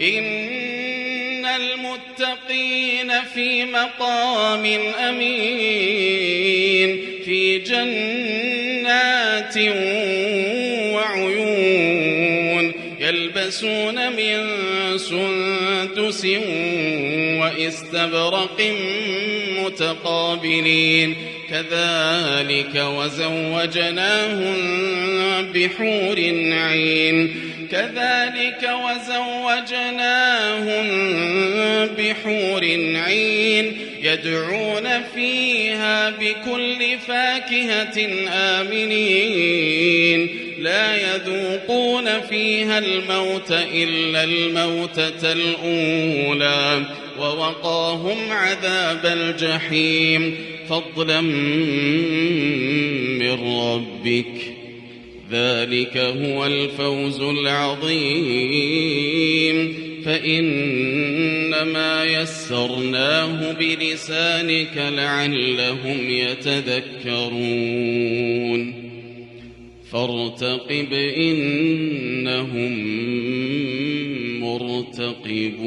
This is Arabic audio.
إن المتقين في مقام أمين في جنات وعيون يلبسون من سندس وإستبرق متقابلين كذلك وزوجناهم بحور عين يدعون فيها بكل فاكهة آمنين لا يذوقون فيها الموت إلا الموتة الأولى ووقاهم عذاب الجحيم فضلا من ربك ذلك هو الفوز العظيم فإنما يسرناه بلسانك لعلهم يتذكرون فارتقب إنهم مرتقبون